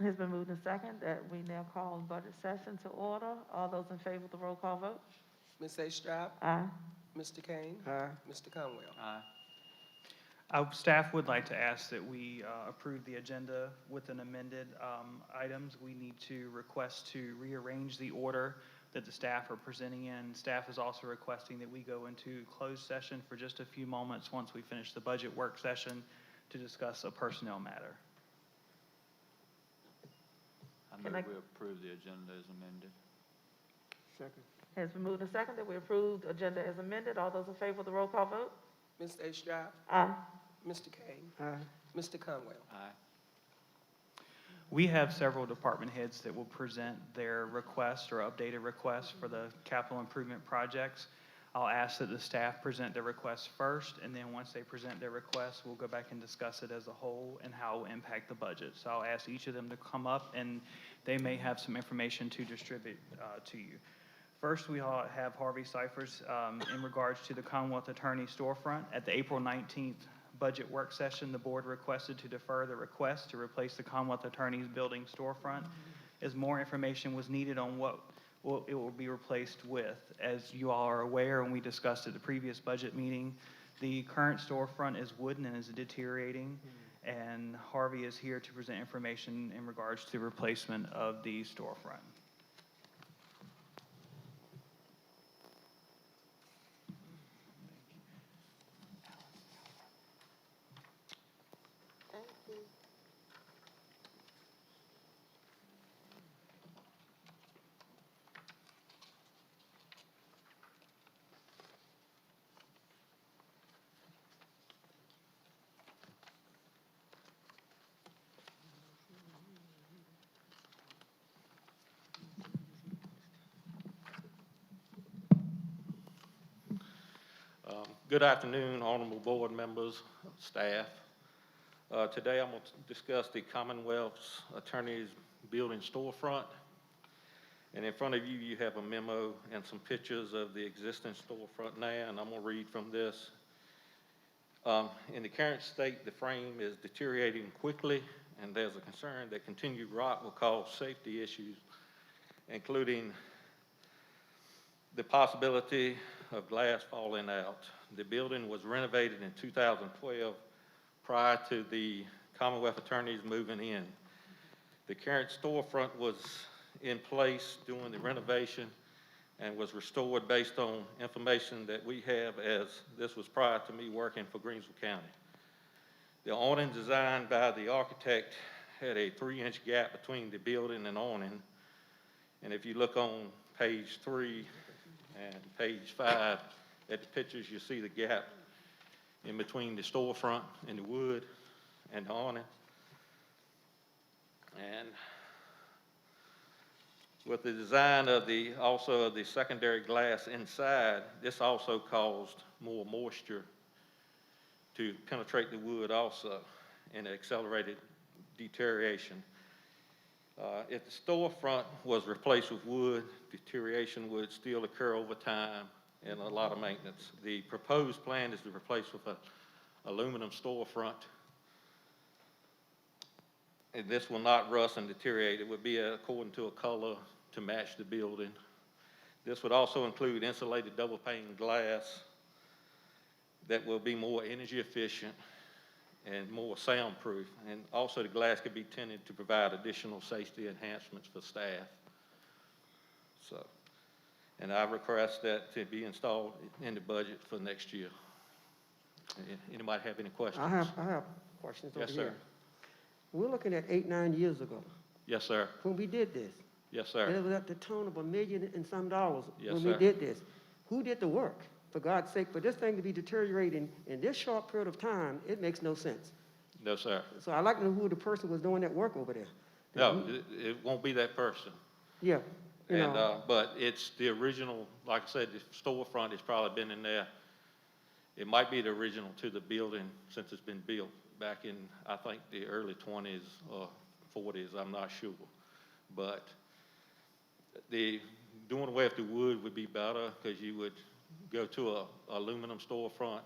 It's been moved and second that we now call budget session to order. All those in favor of the roll call vote? Ms. A. Strap, Aye. Mr. Kane, Aye. Mr. Conwell. Aye. Staff would like to ask that we approve the agenda with an amended items. We need to request to rearrange the order that the staff are presenting in. Staff is also requesting that we go into closed session for just a few moments once we finish the budget work session to discuss a personnel matter. Can I move we approve the agenda as amended. Second. It's been moved and second that we approve the agenda as amended. All those in favor of the roll call vote? Ms. A. Strap, Aye. Mr. Kane, Aye. Mr. Conwell. Aye. We have several department heads that will present their requests or updated requests for the capital improvement projects. I'll ask that the staff present their requests first, and then once they present their requests, we'll go back and discuss it as a whole and how it will impact the budget. So I'll ask each of them to come up, and they may have some information to distribute to you. First, we have Harvey Cyphers in regards to the Commonwealth Attorney storefront. At the April 19th budget work session, the board requested to defer the request to replace the Commonwealth Attorney's building storefront, as more information was needed on what it will be replaced with. As you all are aware, and we discussed at the previous budget meeting, the current storefront is wooden and is deteriorating, and Harvey is here to present information in regards to replacement of the storefront. Thank you. Good afternoon, honorable board members, staff. Today I'm going to discuss the Commonwealth's Attorney's Building storefront. And in front of you, you have a memo and some pictures of the existing storefront now, and I'm going to read from this. In the current state, the frame is deteriorating quickly, and there's a concern that continued rot will cause safety issues, including the possibility of glass falling out. The building was renovated in 2012 prior to the Commonwealth attorneys moving in. The current storefront was in place during the renovation and was restored based on information that we have, as this was prior to me working for Greensville County. The awning designed by the architect had a 3-inch gap between the building and awning. And if you look on page 3 and page 5 at the pictures, you see the gap in between the storefront and the wood and the awning. And with the design of the secondary glass inside, this also caused more moisture to penetrate the wood also, and accelerated deterioration. If the storefront was replaced with wood, deterioration would still occur over time and a lot of maintenance. The proposed plan is to replace with an aluminum storefront. And this will not rust and deteriorate. It would be according to a color to match the building. This would also include insulated double pane glass that will be more energy efficient and more soundproof. And also the glass could be tinted to provide additional safety enhancements for staff. So, and I request that to be installed in the budget for next year. Anybody have any questions? I have questions over Yes, here. sir. We're looking at 8-9 years ago Yes, sir. when we did this. Yes, And sir. it was at the tune of $1 million and some dollars Yes, when sir. we did this. Who did the work? For God's sake, for this thing to be deteriorating in this short period of time, it makes no sense. No, sir. So I'd like to know who the person was doing that work over there. No, it won't be that person. Yeah, you And, know, but it's the original, like I said, the storefront has probably been in there. It might be the original to the building since it's been built back in, I think, the early 20s or 40s, I'm not sure. But the doing away with the wood would be better because you would go to a aluminum storefront.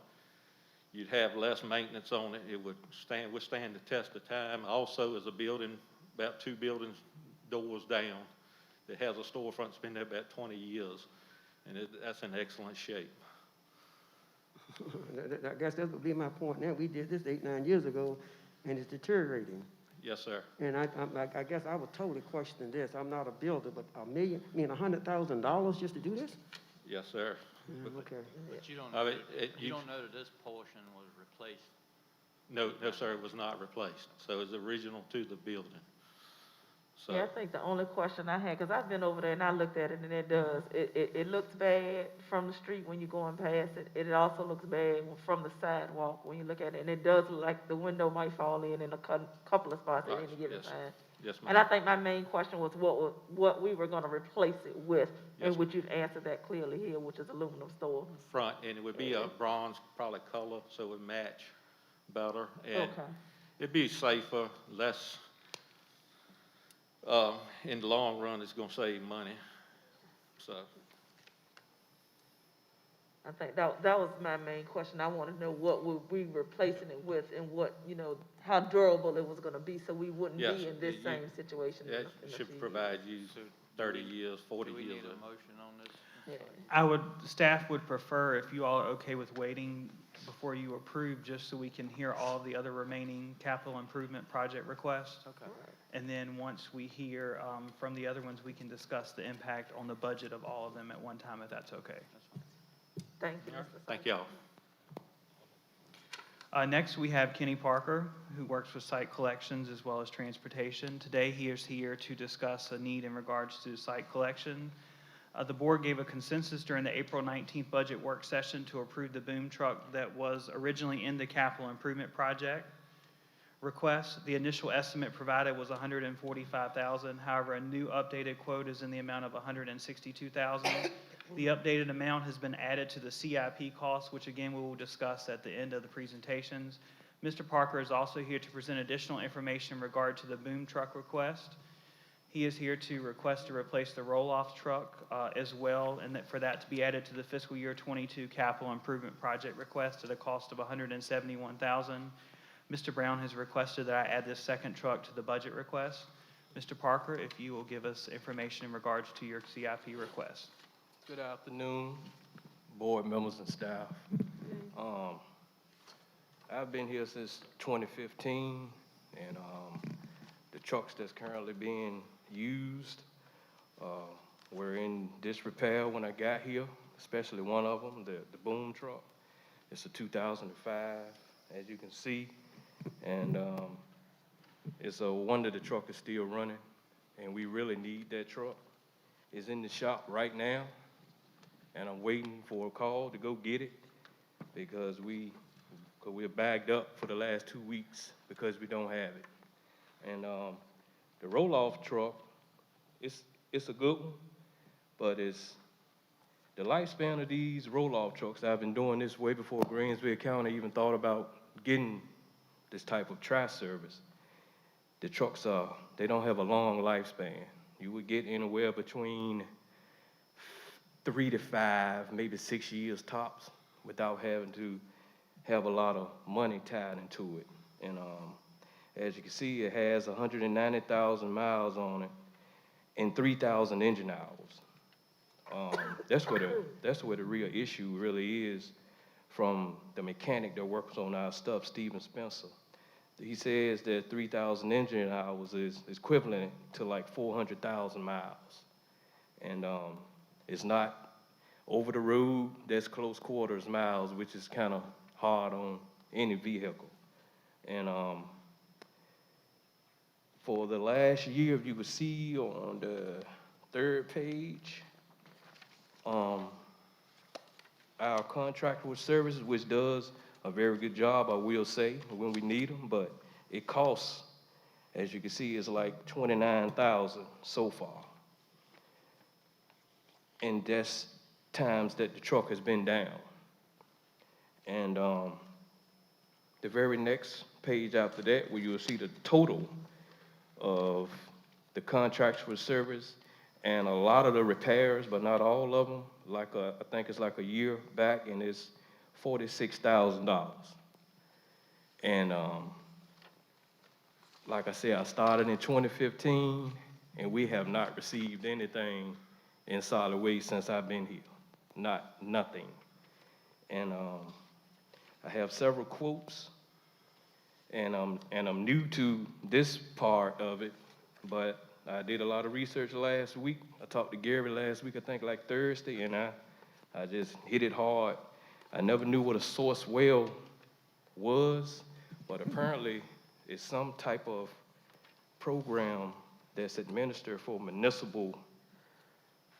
You'd have less maintenance on it. It would withstand the test of time. Also, as a building about 2 buildings, doors down, that has a storefront that's been there about 20 years, and that's in excellent shape. I guess that would be my point now. We did this 8, 9 years ago, and it's deteriorating. Yes, sir. And I guess I would totally question this. I'm not a builder, but $100,000 just to do this? Yes, sir. Okay. But you don't I know, mean, you don't know that this portion was replaced. No, sir, it was not replaced. So it's original to the building. So, Yeah, I think the only question I had, because I've been over there and I looked at it, and it looks bad from the street when you're going past it. It also looks bad from the sidewalk when you look at it, and it does look like the window might fall in a couple of spots at Right, any given yes. time. yes, And I ma'am. think my main question was what we were gonna replace it with, Yes, and which you've answered that clearly here, which is aluminum store. Front, and it would be a bronze, probably color, so it would match better. And Okay. it'd be safer, less, in the long run, it's gonna save money. So, I think that was my main question. I wanna know what would we replacing it with and what, how durable it was gonna be, so we wouldn't Yes, be in this you- same situation in that the should future. provide you So 30 years, 40 Do we years. need a of- motion on this? Yeah. Staff would prefer if you all are okay with waiting before you approve, just so we can hear all the other remaining capital improvement project requests. Okay. And then once we hear from the other ones, we can discuss the impact on the budget of all of them at one time, if that's okay. Thank you, All right, Mr. Thank Sykes. y'all. Next, we have Kenny Parker, who works with site collections as well as transportation. Today, he is here to discuss a need in regards to site collection. The board gave a consensus during the April 19th budget work session to approve the boom truck that was originally in the capital improvement project request. The initial estimate provided was $145,000. However, a new updated quote is in the amount of $162,000. The updated amount has been added to the CIP costs, which again, we will discuss at the end of the presentations. Mr. Parker is also here to present additional information in regard to the boom truck request. He is here to request to replace the roll-off truck as well, and for that to be added to the fiscal year 22 capital improvement project request at a cost of $171,000. Mr. Brown has requested that I add this second truck to the budget request. Mr. Parker, if you will give us information in regards to your CIP request. Good afternoon, board members and staff. I've been here since 2015, and the trucks that's currently being used were in disrepair when I got here, especially one of them, the boom truck. It's a 2005, as you can see, and it's a wonder the truck is still running, and we really need that truck. It's in the shop right now, and I'm waiting for a call to go get it because we're bagged up for the last 2 weeks because we don't have it. And the roll-off truck, it's a good one, but the lifespan of these roll-off trucks. I've been doing this way before Greensville County even thought about getting this type of trash service. The trucks they don't have a long lifespan. You would get anywhere between 3 to 5, maybe 6 years tops, without having to have a lot of money tied into it. And as you can see, it has 190,000 miles on it and 3,000 engine hours. That's where the real issue really is from the mechanic that works on our stuff, Stephen Spencer. He says that 3,000 engine hours is equivalent to like 400,000 miles. And it's not over the road, that's close quarters miles, which is kind of hard on any vehicle. And for the last year, if you could see on the third page, our contract with services, which does a very good job, I will say, when we need them, but it costs, as you can see, is like $29,000 so far. And that's times that the truck has been down. And the very next page after that, where you'll see the total of the contracts for service and a lot of the repairs, but not all of them. I think it's like a year back, and it's $46,000. And like I said, I started in 2015, and we have not received anything in solid waste since I've been here. Nothing. And I have several quotes, and I'm new to this part of it, but I did a lot of research last week. I talked to Gary last week, I think like Thursday, and I just hit it hard. I never knew what a source well was, but apparently it's some type of program that's administered for municipal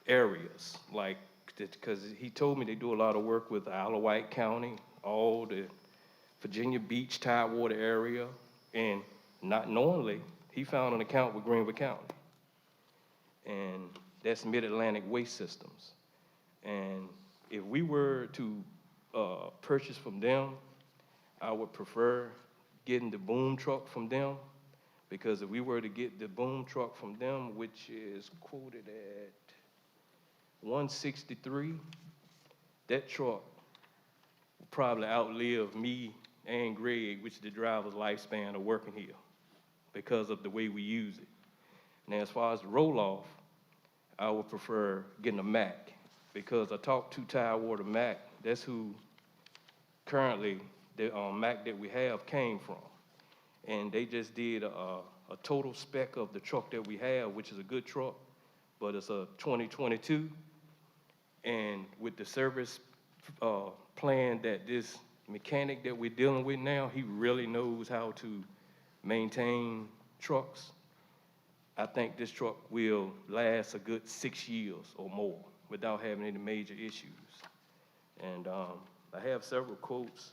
areas, like, because he told me they do a lot of work with Isle of Wight County, all the Virginia Beach, Tidewater area, and not knowingly, he found an account with Greenville County. And that's Mid-Atlantic Waste Systems. And if we were to purchase from them, I would prefer getting the boom truck from them, because if we were to get the boom truck from them, which is quoted at 163, that truck will probably outlive me and Greg, which is the driver's lifespan of working here, because of the way we use it. Now, as far as the roll-off, I would prefer getting a Mack, because I talked to Tidewater Mack. That's who currently the Mack that we have came from. And they just did a total spec of the truck that we have, which is a good truck, but it's a 2022. And with the service plan that this mechanic that we're dealing with now, he really knows how to maintain trucks. I think this truck will last a good 6 years or more without having any major issues. And I have several quotes.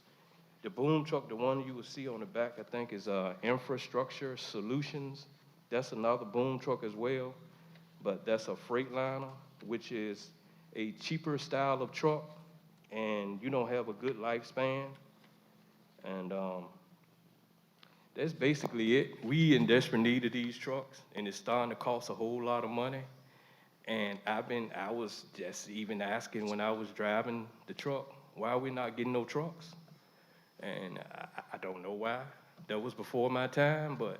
The boom truck, the one you will see on the back, I think is Infrastructure Solutions. That's another boom truck as well, but that's a Freightliner, which is a cheaper style of truck, and you don't have a good lifespan. And that's basically it. We in desperate need of these trucks, and it's starting to cost a whole lot of money. And I was just even asking when I was driving the truck, why are we not getting no trucks? And I don't know why. That was before my time, but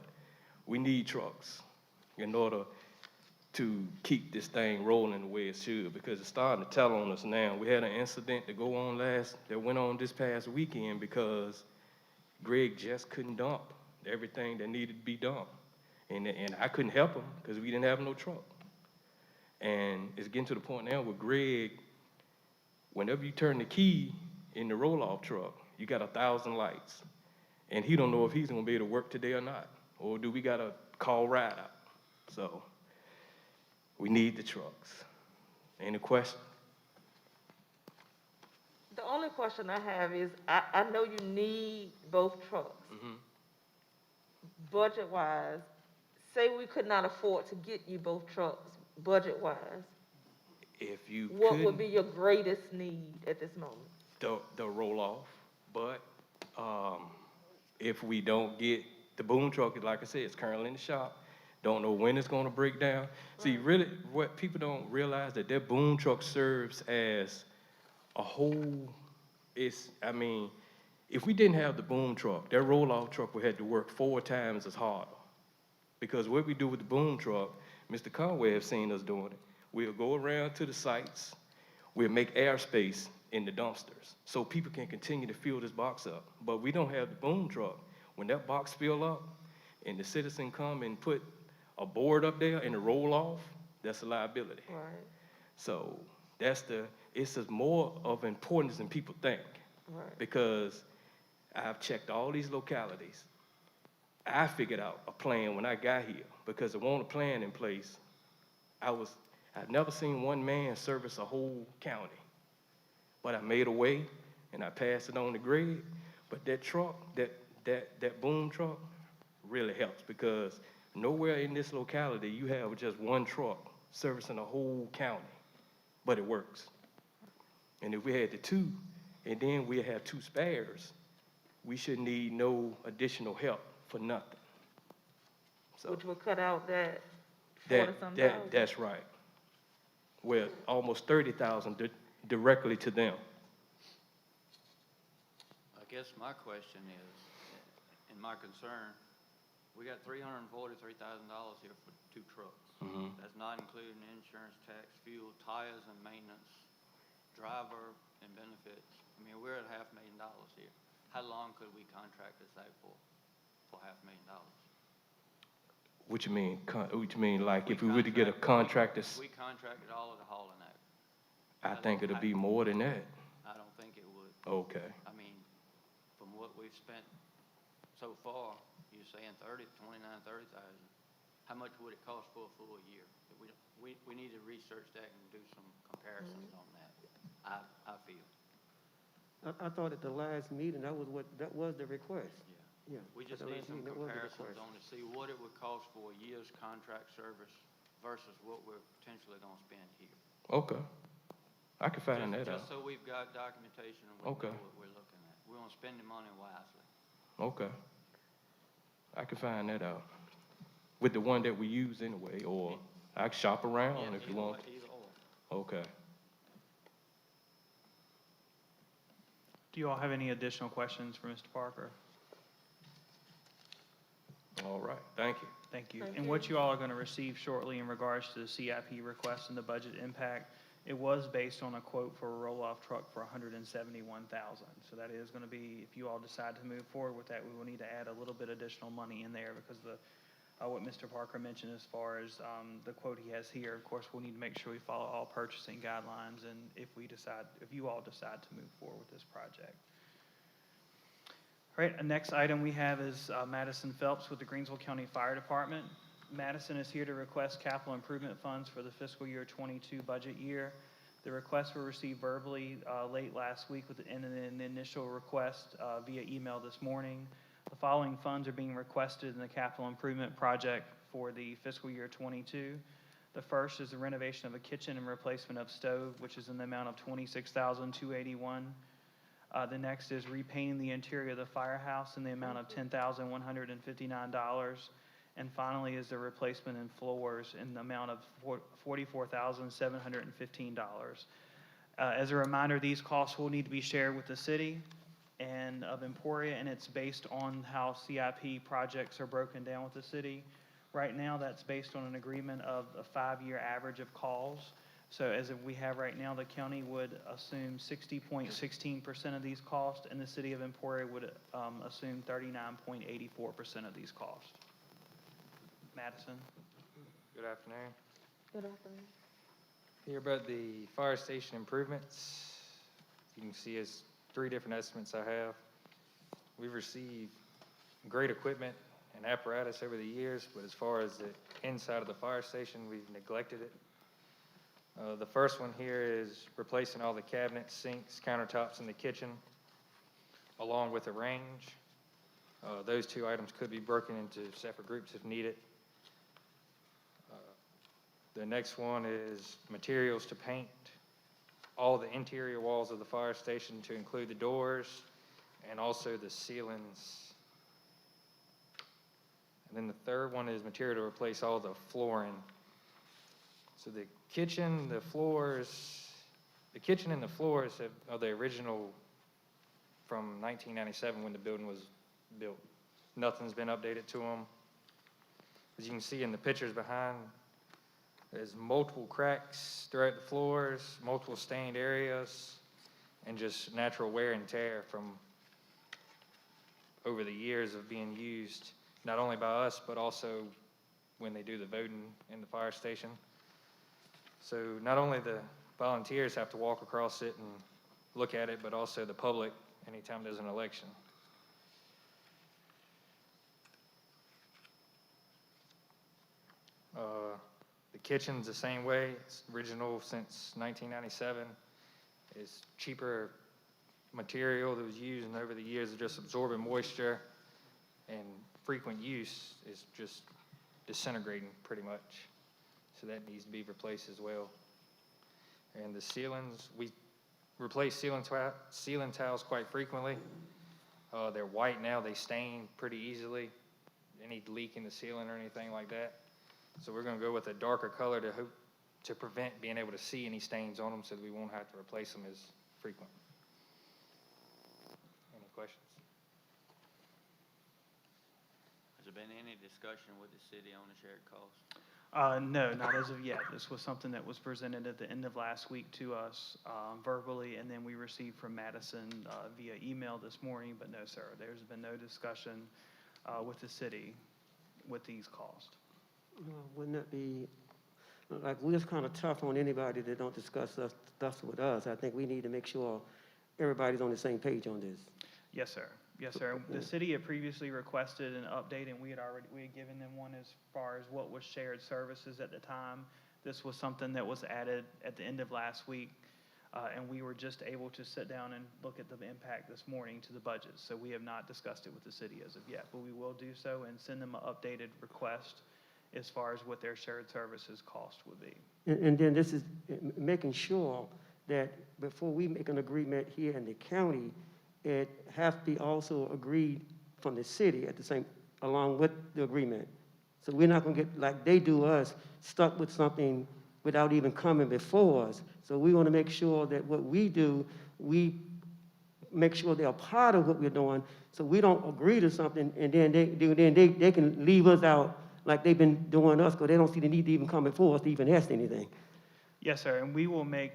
we need trucks in order to keep this thing rolling the way it should, because it's starting to tell on us now. We had an incident that went on this past weekend because Greg just couldn't dump everything that needed to be dumped. And I couldn't help him because we didn't have no truck. And it's getting to the point now with Greg, whenever you turn the key in the roll-off truck, you got 1,000 lights. And he don't know if he's gonna be able to work today or not. Or do we gotta call ride out? So we need the trucks. Any question? The only question I have is, I know you need both trucks. Budget-wise, say we could not afford to get you both trucks, budget-wise, If you what would couldn't, be your greatest need at this moment? the roll-off, but if we don't get the boom truck, like I said, it's currently in the shop. Don't know when it's gonna break down. See, really, what people don't realize that boom truck serves as a whole. If we didn't have the boom truck, that roll-off truck would have to work 4 times as hard. Because what we do with the boom truck, Mr. Conway has seen us doing it. We'll go around to the sites, we'll make airspace in the dumpsters so people can continue to fill this box up. But we don't have the boom truck. When that box fill up and the citizen come and put a board up there and a roll off, that's a liability. Right, So it's just more of importance than people think, right. because I've checked all these localities. I figured out a plan when I got here, because there wasn't a plan in place. I've never seen one man service a whole county, but I made a way and I passed it on to Greg. But that truck, that boom truck really helps, because nowhere in this locality you have just one truck servicing a whole county, but it works. And if we had the 2, and then we have 2 spares, we should need no additional help for nothing. So Which would cut out that 40-some thousand. that's right. Well, almost 30,000 directly to them. I guess my question is, and my concern, We got $343,000 here for 2 trucks. Mhm. That's not including insurance, tax, fuel, tires and maintenance, driver and benefits. I mean, we're at $500,000 here. How long could we contract this out for $500,000? What you mean? What you mean, like We if we were to get a contract that's, We contracted all of the hauling out. I think it'll be more than that. I don't think it would. Okay. I mean, from what we've spent so far, you're saying 30,000. How much would it cost for a full year? We need to research that and do some comparisons on that, I feel. I thought at the last meeting, that was the request. Yeah. We just at the need last some meeting, that was the comparisons request. on to see what it would cost for a year's contract service versus what we're potentially gonna spend here. Okay. I can find that Just out. so we've got documentation and we Okay. know what we're looking at. We wanna spend the money wisely. Okay. I can find that out. With the one that we use anyway, or I can shop around Yeah, if you either want. way, either or. Okay. Do you all have any additional questions for Mr. Parker? All right. Thank you. Thank you. Thank And what you all are going to receive shortly in regards to the CIP request and the budget impact, it was based on a quote for a roll-off truck for $171,000. So that is going to be, if you all decide to move forward with that, we will need to add a little bit additional money in there because what Mr. Parker mentioned as far as the quote he has here, of course, we'll need to make sure we follow all purchasing guidelines and if you all decide to move forward with this project. All right, the next item we have is Madison Phelps with the Greensville County Fire Department. Madison is here to request capital improvement funds for the fiscal year 22 budget year. The requests were received verbally late last week and an initial request via email this morning. The following funds are being requested in the capital improvement project for the fiscal year 22. The first is the renovation of a kitchen and replacement of stove, which is in the amount of $26,281. The next is repainting the interior of the firehouse in the amount of $10,159. And finally is the replacement in floors in the amount of $44,715. As a reminder, these costs will need to be shared with the city and of Emporia, and it's based on how CIP projects are broken down with the city. Right now, that's based on an agreement of a 5-year average of calls. So as we have right now, the county would assume 60.16% of these costs, and the city of Emporia would assume 39.84% of these costs. Madison? Good afternoon. Good afternoon. Here about the fire station improvements. You can see it's 3 different estimates I have. We've received great equipment and apparatus over the years, but as far as the inside of the fire station, we've neglected it. The first one here is replacing all the cabinets, sinks, countertops in the kitchen, along with a range. Those 2 items could be broken into separate groups if needed. The next one is materials to paint all the interior walls of the fire station to include the doors and also the ceilings. And then the third one is material to replace all the flooring. So the kitchen, the kitchen and the floors are the original from 1997 when the building was built. Nothing's been updated to them. As you can see in the pictures behind, there's multiple cracks throughout the floors, multiple stained areas, and just natural wear and tear from over the years of being used, not only by us, but also when they do the voting in the fire station. So not only the volunteers have to walk across it and look at it, but also the public anytime there's an election. The kitchen's the same way. It's original since 1997. It's cheaper material that was used, and over the years of just absorbing moisture and frequent use is just disintegrating pretty much. So that needs to be replaced as well. And the ceilings, we replace ceiling tiles quite frequently. They're white now, they stain pretty easily. Any leak in the ceiling or anything like that. So we're gonna go with a darker color to prevent being able to see any stains on them so that we won't have to replace them as frequent. Any questions? I there been any discussion with the city on the shared cost? No, not as of yet. This was something that was presented at the end of last week to us verbally, and then we received from Madison via email this morning, but no, sir, there's been no discussion with the city with these costs. Wouldn't that be, like, we're just kind of tough on anybody that don't discuss stuff with us. I think we need to make sure everybody's on the same page on this. Yes, sir. Yes, sir. The city had previously requested an update, and we had given them one as far as what was shared services at the time. This was something that was added at the end of last week, and we were just able to sit down and look at the impact this morning to the budget. So we have not discussed it with the city as of yet, but we will do so and send them an updated request as far as what their shared services cost would be. And then this is making sure that before we make an agreement here in the county, it has to be also agreed from the city at the same, along with the agreement. So we're not gonna get, like they do us, stuck with something without even coming before us. So we wanna make sure that what we do, we make sure they're a part of what we're doing, so we don't agree to something and then they can leave us out like they've been doing us, because they don't see the need to even come before us to even ask anything. Yes, sir, and we will make,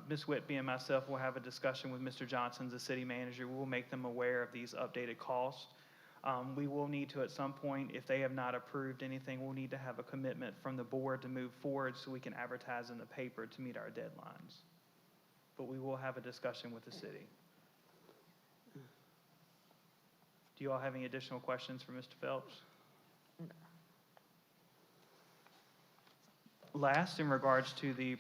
Ms. Whitby and myself will have a discussion with Mr. Johnson, the city manager. We will make them aware of these updated costs. We will need to, at some point, if they have not approved anything, we'll need to have a commitment from the board to move forward so we can advertise in the paper to meet our deadlines. But we will have a discussion with the city. Do you all have any additional questions for Mr. Phelps? Last, in regards to the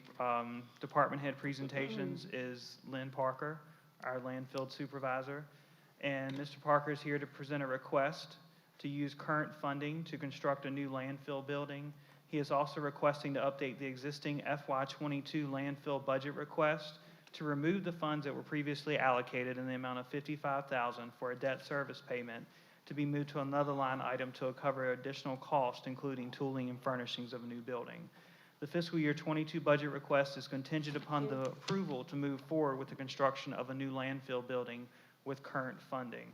department head presentations, is Lynn Parker, our landfill supervisor. And Mr. Parker is here to present a request to use current funding to construct a new landfill building. He is also requesting to update the existing FY22 landfill budget request to remove the funds that were previously allocated in the amount of $55,000 for a debt service payment to be moved to another line item to cover additional costs, including tooling and furnishings of a new building. The fiscal year 22 budget request is contingent upon the approval to move forward with the construction of a new landfill building with current funding.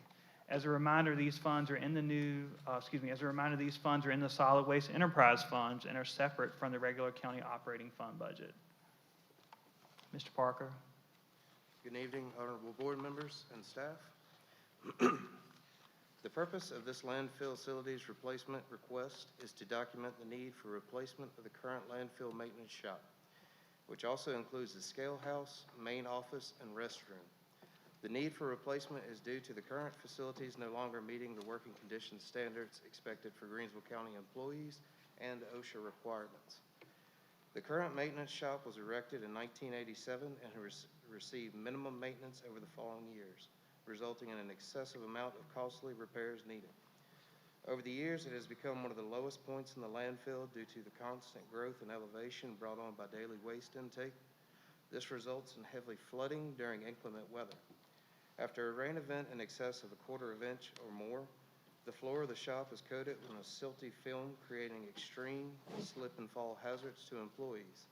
As a reminder, these funds are in the solid waste enterprise funds and are separate from the regular county operating fund budget. Mr. Parker. Good evening, honorable board members and staff. The purpose of this landfill facilities replacement request is to document the need for replacement of the current landfill maintenance shop, which also includes the scale house, main office, and restroom. The need for replacement is due to the current facilities no longer meeting the working conditions standards expected for Greensville County employees and OSHA requirements. The current maintenance shop was erected in 1987 and has received minimum maintenance over the following years, resulting in an excessive amount of costly repairs needed. Over the years, it has become one of the lowest points in the landfill due to the constant growth and elevation brought on by daily waste intake. This results in heavy flooding during inclement weather. After a rain event in excess of a quarter of an inch or more, the floor of the shop is coated with a silty film, creating extreme slip and fall hazards to employees.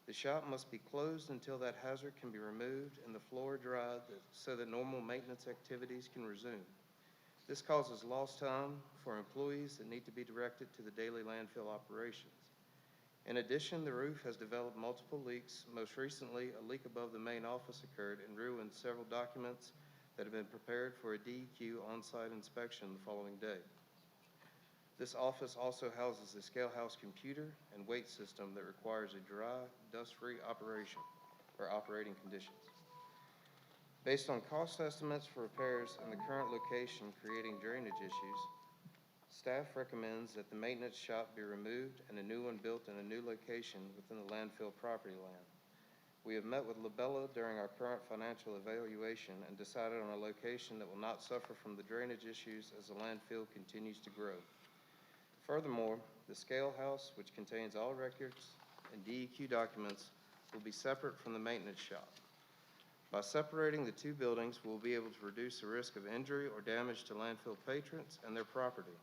The shop must be closed until that hazard can be removed and the floor dried so that normal maintenance activities can resume. This causes lost time for employees that need to be directed to the daily landfill operations. In addition, the roof has developed multiple leaks. Most recently, a leak above the main office occurred and ruined several documents that have been prepared for a DEQ on-site inspection the following day. This office also houses a scale house computer and weight system that requires a dry, dust-free operation or operating conditions. Based on cost estimates for repairs in the current location creating drainage issues, staff recommends that the maintenance shop be removed and a new one built in a new location within the landfill property land. We have met with Labella during our current financial evaluation and decided on a location that will not suffer from the drainage issues as the landfill continues to grow. Furthermore, the scale house, which contains all records and DEQ documents, will be separate from the maintenance shop. By separating the two buildings, we'll be able to reduce the risk of injury or damage to landfill patrons and their property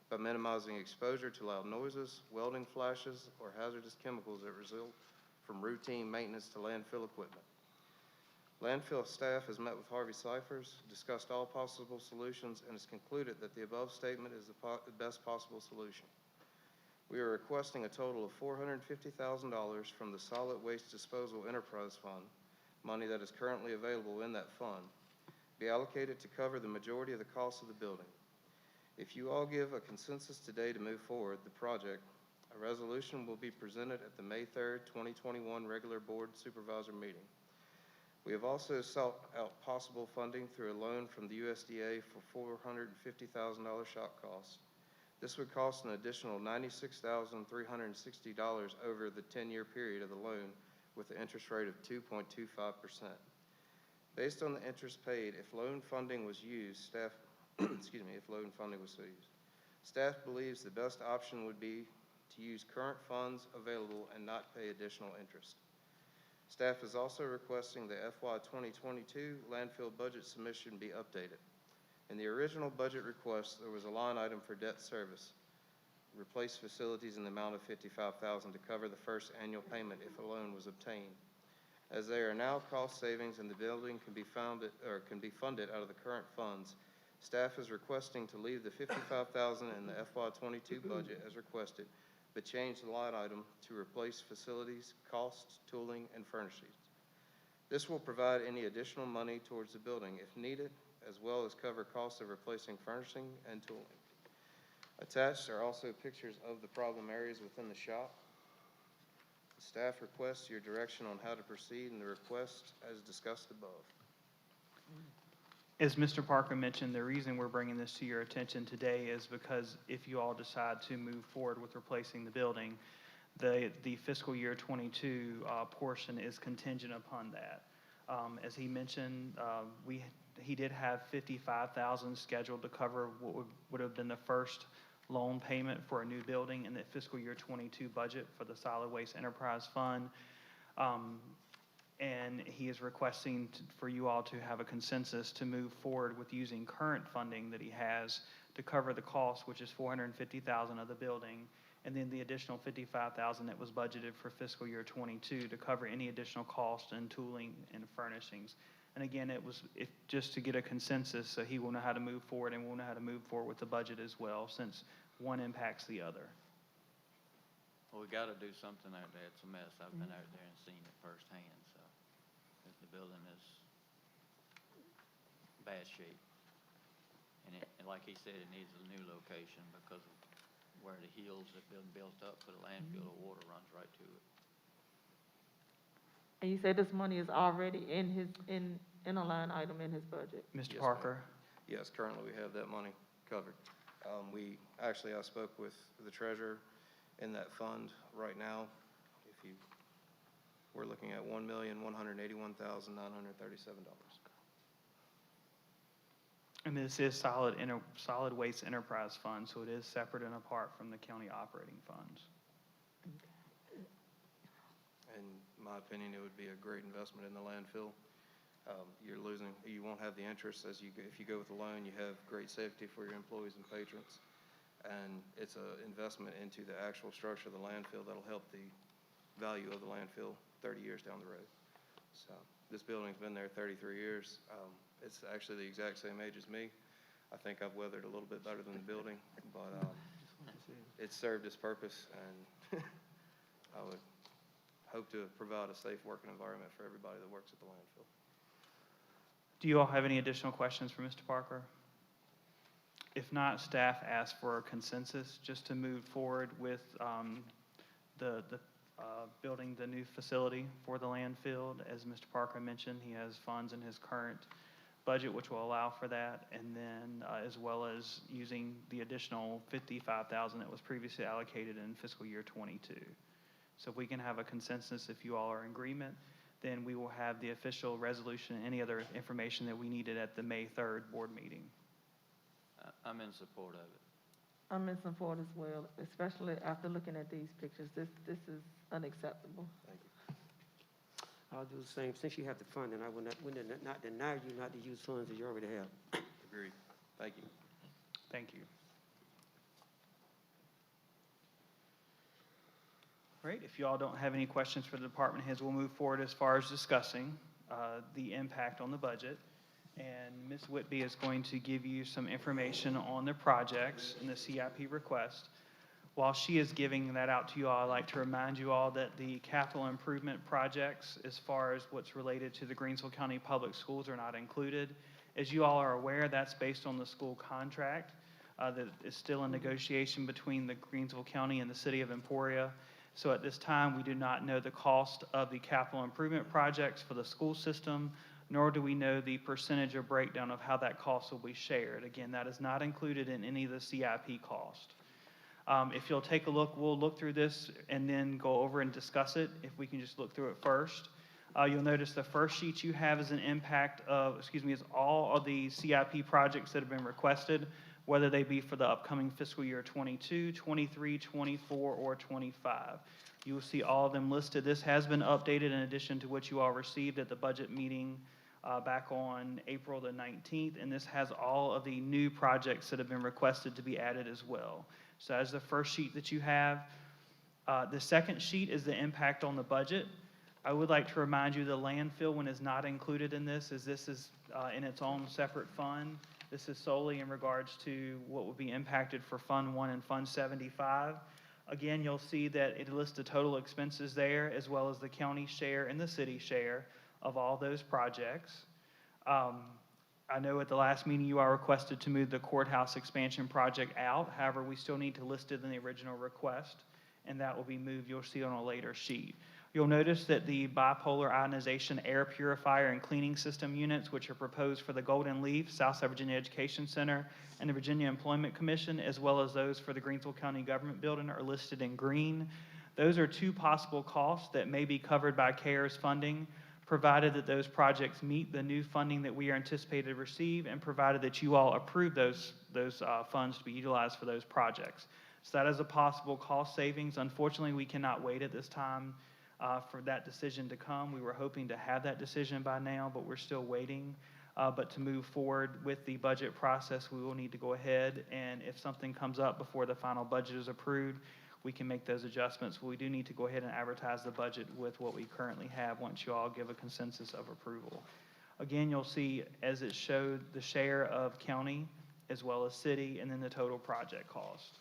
by minimizing exposure to loud noises, welding flashes, or hazardous chemicals that result from routine maintenance to landfill equipment. Landfill staff has met with Harvey Cyphers, discussed all possible solutions, and has concluded that the above statement is the best possible solution. We are requesting a total of $450,000 from the Solid Waste Disposal Enterprise Fund, money that is currently available in that fund, be allocated to cover the majority of the cost of the building. If you all give a consensus today to move forward the project, a resolution will be presented at the May 3rd, 2021 regular board supervisor meeting. We have also sought out possible funding through a loan from the USDA for $450,000 shop costs. This would cost an additional $96,360 over the 10-year period of the loan with an interest rate of 2.25%. Based on the interest paid, if loan funding was used, staff, if loan funding was used, staff believes the best option would be to use current funds available and not pay additional interest. Staff is also requesting the FY 2022 landfill budget submission be updated. In the original budget request, there was a line item for debt service, replace facilities in the amount of $55,000 to cover the first annual payment if a loan was obtained. As they are now cost savings and the building can be funded out of the current funds, staff is requesting to leave the $55,000 in the FY 22 budget as requested, but change the line item to replace facilities, costs, tooling, and furnishings. This will provide any additional money towards the building if needed, as well as cover costs of replacing furnishing and tooling. Attached are also pictures of the problem areas within the shop. Staff requests your direction on how to proceed in the request as discussed above. As Mr. Parker mentioned, the reason we're bringing this to your attention today is because if you all decide to move forward with replacing the building, the fiscal year 22 portion is contingent upon that. As he mentioned, he did have $55,000 scheduled to cover what would have been the first loan payment for a new building in the fiscal year 22 budget for the Solid Waste Enterprise Fund. And he is requesting for you all to have a consensus to move forward with using current funding that he has to cover the cost, which is $450,000 of the building, and then the additional $55,000 that was budgeted for fiscal year 22 to cover any additional cost and tooling and furnishings. And again, just to get a consensus so he will know how to move forward and we'll know how to move forward with the budget as well, since one impacts the other. Well, we gotta do something out there. It's a mess. I've been out there and seen it firsthand, so. 'Cause the building is bad shape. And like he said, it needs a new location because of where the hills have been built up for the landfill, the water runs right to it. And you say this money is already in a line item in his budget? Mr. Yes, Parker? Yes, currently we have that money covered. I spoke with the treasurer in that fund right now. We're looking at $1,181,937. And this is Solid Waste Enterprise Fund, so it is separate and apart from the county operating funds. In my opinion, it would be a great investment in the landfill. You won't have the interest if you go with a loan. You have great safety for your employees and patrons. And it's an investment into the actual structure of the landfill that'll help the value of the landfill 30 years down the road. So this building's been there 33 years. It's actually the exact same age as me. I think I've weathered a little bit better than the building, but it's served its purpose, and I would hope to provide a safe working environment for everybody that works at the landfill. Do you all have any additional questions for Mr. Parker? If not, staff asks for a consensus just to move forward with building the new facility for the landfill. As Mr. Parker mentioned, he has funds in his current budget which will allow for that, and then as well as using the additional $55,000 that was previously allocated in fiscal year 22. So if we can have a consensus, if you all are in agreement, then we will have the official resolution and any other information that we needed at the May 3rd board meeting. I'm in support of it. I'm in support as well, especially after looking at these pictures. This is unacceptable. Thank you. I'll do the same. Since you have the funding, I would not deny you not to use funds that you already have. Agreed. Thank you. Thank you. Great. If you all don't have any questions for the department heads, we'll move forward as far as discussing. the impact on the budget. And Ms. Whitby is going to give you some information on the projects and the CIP request. While she is giving that out to you all, I'd like to remind you all that the capital improvement projects, as far as what's related to the Greensville County Public Schools, are not included. As you all are aware, that's based on the school contract that is still in negotiation between the Greensville County and the City of Emporia. So at this time, we do not know the cost of the capital improvement projects for the school system, nor do we know the percentage or breakdown of how that cost will be shared. Again, that is not included in any of the CIP cost. If you'll take a look, we'll look through this and then go over and discuss it. If we can just look through it first. You'll notice the first sheet you have is an impact of, is all of the CIP projects that have been requested, whether they be for the upcoming fiscal year 22, 23, 24, or 25. You will see all of them listed. This has been updated in addition to what you all received at the budget meeting back on April the 19th, and this has all of the new projects that have been requested to be added as well. So that's the first sheet that you have. The second sheet is the impact on the budget. I would like to remind you the landfill one is not included in this, as this is in its own separate fund. This is solely in regards to what will be impacted for Fund 1 and Fund 75. Again, you'll see that it lists the total expenses there, as well as the county share and the city share of all those projects. I know at the last meeting you are requested to move the courthouse expansion project out. However, we still need to list it in the original request, and that will be moved. You'll see on a later sheet. You'll notice that the bipolar ionization air purifier and cleaning system units, which are proposed for the Golden Leaf, Southside Virginia Education Center, and the Virginia Employment Commission, as well as those for the Greensville County Government Building, are listed in green. Those are two possible costs that may be covered by CARES funding, provided that those projects meet the new funding that we are anticipated to receive, and provided that you all approve those funds to be utilized for those projects. So that is a possible cost savings. Unfortunately, we cannot wait at this time for that decision to come. We were hoping to have that decision by now, but we're still waiting. But to move forward with the budget process, we will need to go ahead, and if something comes up before the final budget is approved, we can make those adjustments. But we do need to go ahead and advertise the budget with what we currently have once you all give a consensus of approval. Again, you'll see, as it showed, the share of county as well as city, and then the total project cost.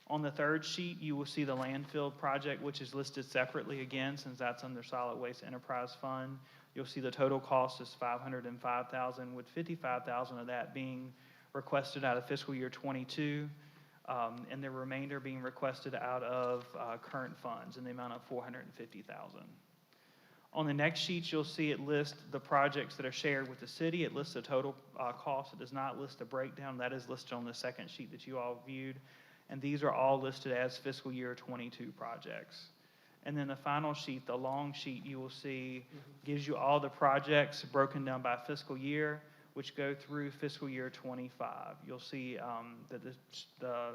On the third sheet, you will see the landfill project, which is listed separately again, since that's under Solid Waste Enterprise Fund. You'll see the total cost is $505,000, with $55,000 of that being requested out of fiscal year 22, and the remainder being requested out of current funds in the amount of $450,000. On the next sheet, you'll see it lists the projects that are shared with the city. It lists the total cost. It does not list a breakdown. That is listed on the second sheet that you all viewed. And these are all listed as fiscal year 22 projects. And then the final sheet, the long sheet, you will see gives you all the projects broken down by fiscal year, which go through fiscal year 25. You'll see that the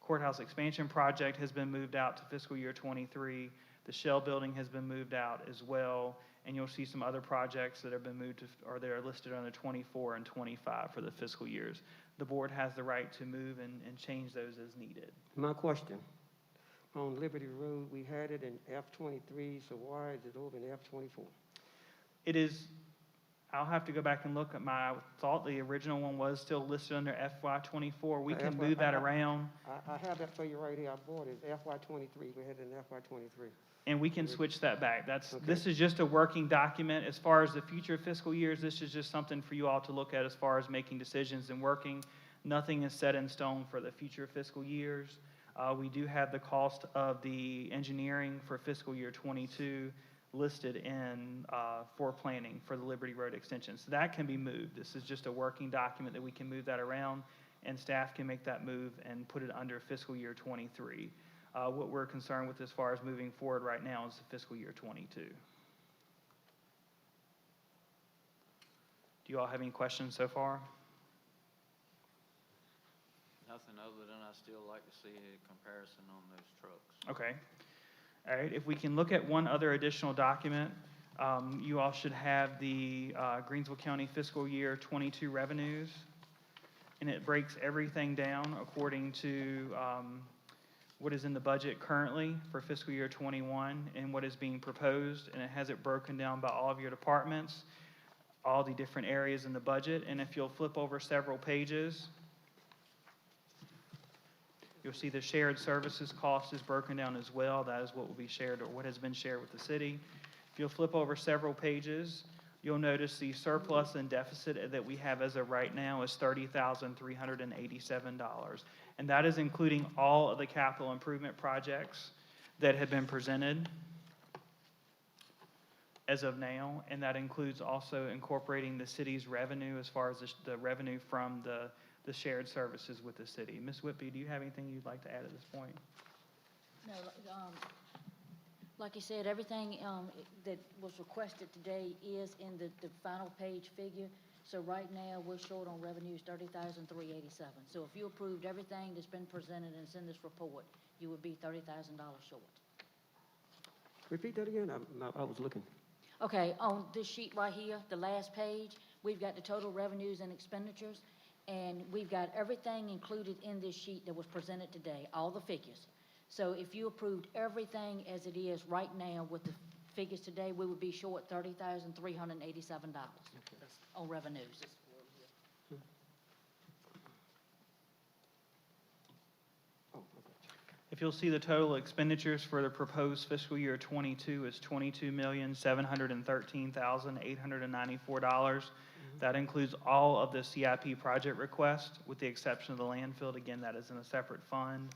courthouse expansion project has been moved out to fiscal year 23. The Shell building has been moved out as well. And you'll see some other projects that have been moved to, or that are listed under 24 and 25 for the fiscal years. The board has the right to move and change those as needed. My question, on Liberty Road, we had it in F23, so why is it over in F24? It is, I'll have to go back and look at I thought the original one was still listed under FY24. We can move that around. I have that for you right here. I bought it, FY23. We had it in FY23. And we can switch that back. Okay. This is just a working document. As far as the future fiscal years, this is just something for you all to look at as far as making decisions and working. Nothing is set in stone for the future fiscal years. We do have the cost of the engineering for fiscal year 22 listed in for planning for the Liberty Road extension. So that can be moved. This is just a working document that we can move that around, and staff can make that move and put it under fiscal year 23. What we're concerned with as far as moving forward right now is the fiscal year 22. Do you all have any questions so far? Nothing other than I still like to see a comparison on those trucks. Okay. All right. If we can look at one other additional document, you all should have the Greensville County fiscal year 22 revenues, and it breaks everything down according to what is in the budget currently for fiscal year '21 and what is being proposed, and it has it broken down by all of your departments, all the different areas in the budget. And if you'll flip over several pages, you'll see the shared services cost is broken down as well. That is what will be shared, or what has been shared with the city. If you'll flip over several pages, you'll notice the surplus and deficit that we have as of right now is $30,387. And that is including all of the capital improvement projects that have been presented as of now. And that includes also incorporating the city's revenue as far as the revenue from the shared services with the city. Ms. Whitby, do you have anything you'd like to add at this point? No, like you said, everything that was requested today is in the final page figure. So right now, we're short on revenues, $30,387. So if you approved everything that's been presented and it's in this report, you would be $30,000 short. Repeat that again, I was looking. Okay, on this sheet right here, the last page, we've got the total revenues and expenditures, and we've got everything included in this sheet that was presented today, all the figures. So if you approved everything as it is right now with the figures today, we would be short $30,387 on revenues. If you'll see, the total expenditures for the proposed fiscal year '22 is $22,713,894. That includes all of the CIP project requests, with the exception of the landfill. Again, that is in a separate fund.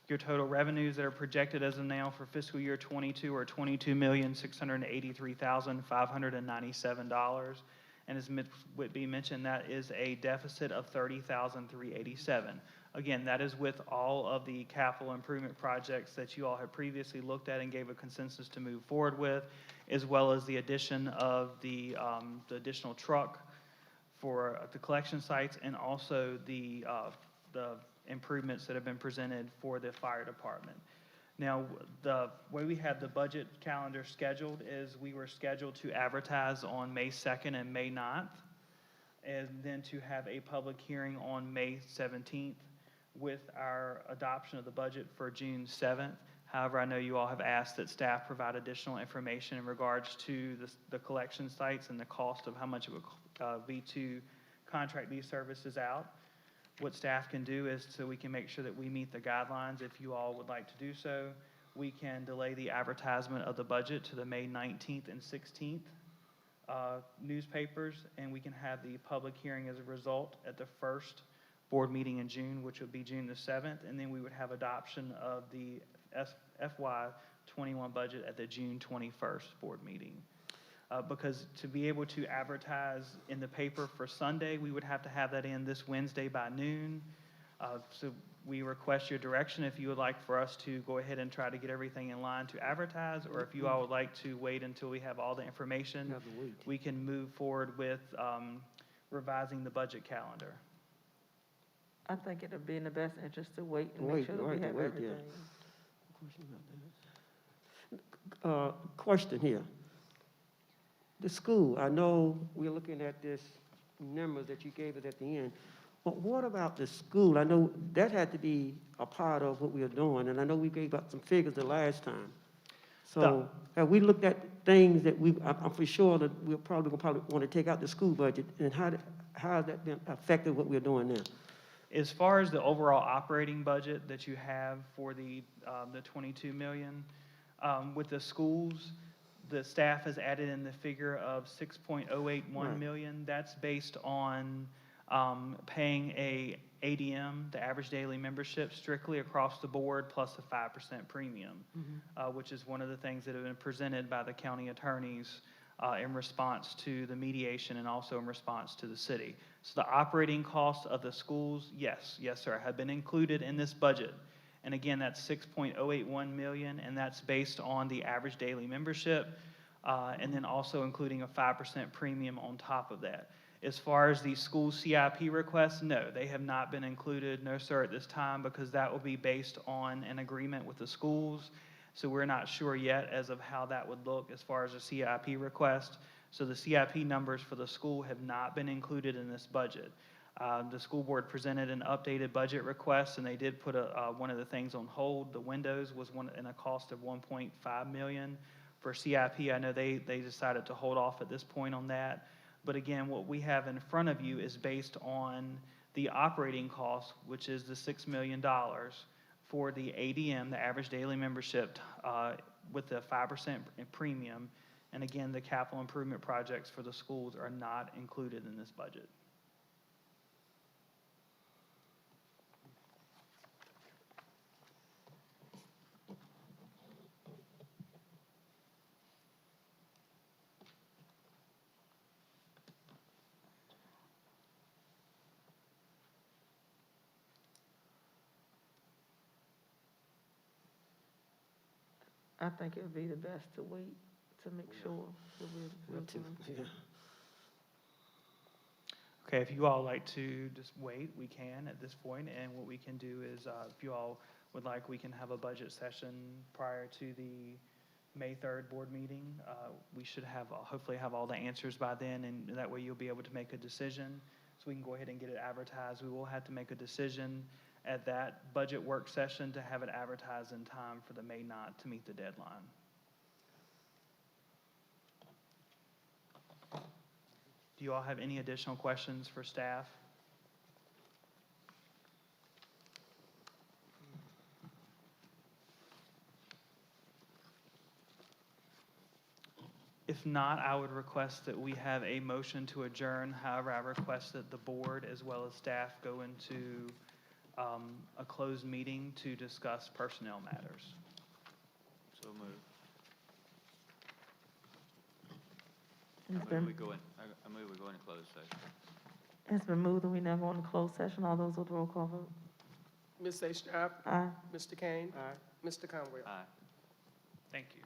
Your total revenues that are projected as of now for fiscal year '22 are $22,683,597. And as Ms. Whitby mentioned, that is a deficit of $30,387. Again, that is with all of the capital improvement projects that you all have previously looked at and gave a consensus to move forward with, as well as the addition of the additional truck for the collection sites, and also the improvements that have been presented for the fire department. Now, the way we have the budget calendar scheduled is we were scheduled to advertise on May 2nd and May 9th, and then to have a public hearing on May 17th with our adoption of the budget for June 7th. However, I know you all have asked that staff provide additional information in regards to the collection sites and the cost of how much it would be to contract these services out. What staff can do is, so we can make sure that we meet the guidelines, if you all would like to do so, we can delay the advertisement of the budget to the May 19th and 16th newspapers, and we can have the public hearing as a result at the first board meeting in June, which would be June the 7th, and then we would have adoption of the FY '21 budget at the June 21st board meeting. Because to be able to advertise in the paper for Sunday, we would have to have that in this Wednesday by noon. So we request your direction if you would like for us to go ahead and try to get everything in line to advertise, or if you all would like to wait until we have all the information, we can move forward with revising the budget calendar. I think it'd be in the best interest to wait and make sure that we have everything. Question here. The school, I know we're looking at this numbers that you gave us at the end, but what about the school? I know that had to be a part of what we are doing, and I know we gave out some figures the last time. So have we looked at things that I'm for sure that we're probably want to take out the school budget, and how has that been affected what we're doing now? As far as the overall operating budget that you have for the 22 million, with the schools, the staff has added in the figure of 6.081 million. That's based on paying a ADM, the average daily membership, strictly across the board, plus a 5% premium, which is one of the things that have been presented by the county attorneys in response to the mediation and also in response to the city. So the operating costs of the schools, yes, sir, have been included in this budget. And again, that's 6.081 million, and that's based on the average daily membership, and then also including a 5% premium on top of that. As far as the school CIP requests, no, they have not been included, no, sir, at this time, because that will be based on an agreement with the schools. So we're not sure yet as of how that would look as far as a CIP request. So the CIP numbers for the school have not been included in this budget. The school board presented an updated budget request, and they did put one of the things on hold. The windows was one, in a cost of $1.5 million. For CIP, I know they decided to hold off at this point on that. But again, what we have in front of you is based on the operating cost, which is the $6 million for the ADM, the average daily membership, with the 5% premium. And again, the capital improvement projects for the schools are not included in this budget. I think it would be the best to wait to make sure that we're doing. Yeah. Okay, if you all like to just wait, we can at this point, and what we can do is, if you all would like, we can have a budget session prior to the May 3rd board meeting. We should have, hopefully have all the answers by then, and that way you'll be able to make a decision. So we can go ahead and get it advertised. We will have to make a decision at that budget work session to have it advertised in time for the May 9th to meet the deadline. Do you all have any additional questions for staff? If not, I would request that we have a motion to adjourn. However, I request that the board as well as staff go into a closed meeting to discuss personnel matters. So moved. It's I move we been, go in, I move we go into closed session. it's been moved that we now go into closed session. All those with roll call vote? Ms. A. Stroup, Aye. Mr. Kane. Mr. Conwell. Aye. Thank you.